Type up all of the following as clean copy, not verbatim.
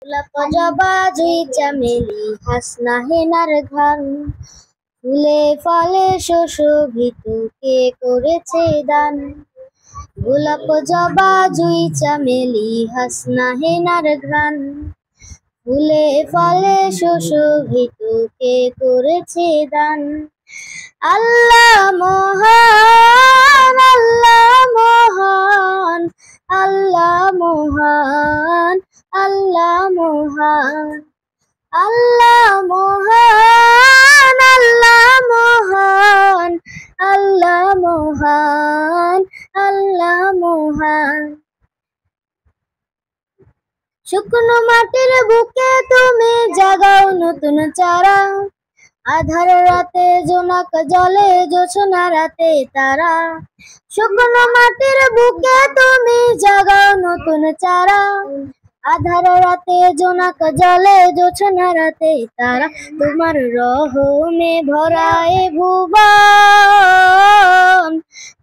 গোলাপ জবা জুঁই চামেলি হাসনা হেনার ঘ্রাণ, ফুলে ফলে সুশোভিত কে করেছে দান। গোলাপ জবা জুঁই চামেলি হাসনা হেনার ঘ্রাণ, ফুলে ফলে সুশোভিত কে করেছে দান। আল্লাহ মহান, আল্লাহ মহান, আল্লাহ মহান, আল্লাহ মহান, আল্লাহ মহান, আল্লাহ মহান, আল্লাহ মহান, আল্লাহ মহান। শুকনো মাটির বুকে তুমি জাগাও নতুন চারা, আধার রাতে জোনাক জলে জোছনা রাতে তারা। শুকনো মাটির বুকে তুমি জাগাও নতুন চারা, আধার রাতে জোনাক জলে জোছনা রাতে তারা। তোমার রহমে ভরায় ভুবন,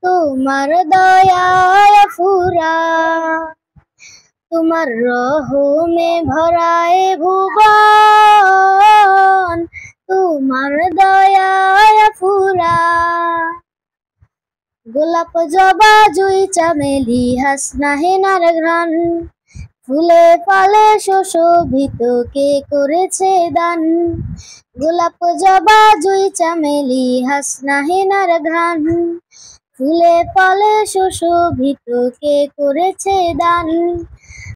তোমার দয়ায় ফুরা, তোমার রহমে ভরায় ভুবন, তোমার দয়ায় ফুরা। গোলাপ জবা জুঁই চামেলি হাসনা হেনার ঘ্রাণ, ফুলে ফলে সুশোভিত কে করেছে দান। গোলাপ জবা জুঁই চামেলি হাসনা হেনার ঘ্রাণ, ফুলে ফলে সুশোভিত কে করেছে দান।